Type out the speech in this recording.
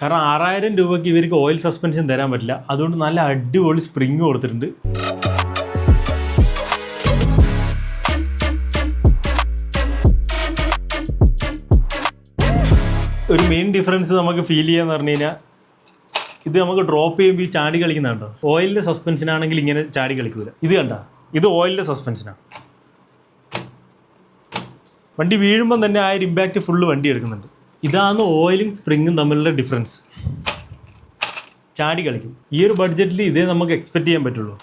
കാരണം 6000 രൂപയ്ക്ക് ഇവർക്ക് ഓയിൽ സസ്പെൻഷൻ തരാൻ പറ്റില്ല. അതുകൊണ്ട് നല്ല അടിപൊളി സ്പ്രിങ് കൊടുത്തിട്ടുണ്ട്. ഒരു മെയിൻ ഡിഫറൻസ് നമുക്ക് ഫീൽ ചെയ്യാന്ന് പറഞ്ഞു കഴിഞ്ഞാൽ, ഇത് നമുക്ക് ഡ്രോപ്പ് ചെയ്യുമ്പോൾ ഈ ചാടി കളിക്കുന്നുണ്ടോ. ഓയിലിൻ്റെ സസ്പെൻഷനാണെങ്കിൽ ഇങ്ങനെ ചാടി കളിക്കൂല. ഇത് കണ്ട, ഇത് ഓയിലിൻ്റെ സസ്പെൻഷനാണ്. വണ്ടി വീഴുമ്പം തന്നെ ആ ഒരു ഇമ്പാക്റ്റ് ഫുള്ള് വണ്ടി എടുക്കുന്നുണ്ട്. ഇതാണ് ഓയിലും സ്പ്രിങ്ങും തമ്മിലുള്ള ഡിഫറൻസ്. ചാടി കളിക്കും. ഈ ഒരു ബഡ്ജറ്റിൽ ഇതേ നമുക്ക് എക്സ്പെക്റ്റ് ചെയ്യാൻ പറ്റുള്ളൂ.